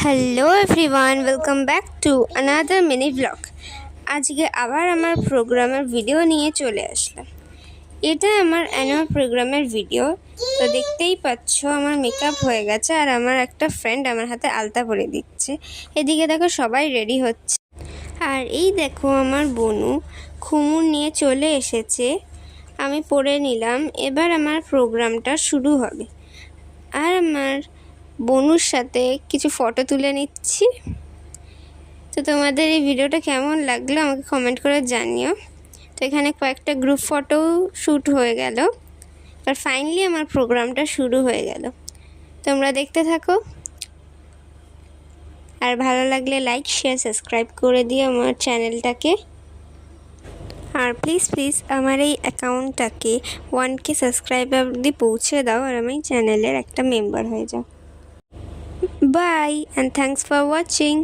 Hello everyone, welcome back to another mini blog. আজকে আবার আমার প্রোগ্রামের ভিডিও নিয়ে চলে আসলাম। এটা আমার অ্যানুয়াল প্রোগ্রামের ভিডিও। তো দেখতেই পাচ্ছ আমার মেকআপ হয়ে গেছে আর আমার একটা ফ্রেন্ড আমার হাতে আলতা পরে দিচ্ছে। এদিকে দেখো সবাই রেডি হচ্ছে। আর এই দেখো আমার বনু খুমুর নিয়ে চলে এসেছে। আমি পরে নিলাম। এবার আমার প্রোগ্রামটা শুরু হবে। আর আমার বনুর সাথে কিছু ফটো তুলে নিচ্ছি। তো তোমাদের এই ভিডিওটা কেমন লাগলো আমাকে কমেন্ট করে জানিও। তো এখানে কয়েকটা গ্রুপ ফটো শ্যুট হয়ে গেল। এবার ফাইনালি আমার প্রোগ্রামটা শুরু হয়ে গেল। তোমরা দেখতে থাকো। আর ভালো লাগলে লাইক শেয়ার সাবস্ক্রাইব করে দিও আমার চ্যানেলটাকে। আর প্লিজ আমার এই অ্যাকাউন্টটাকে 1K সাবস্ক্রাইবার অবধি পৌঁছে দাও আর আমি চ্যানেলের একটা মেম্বার হয়ে যাও। Bye and thanks for watching.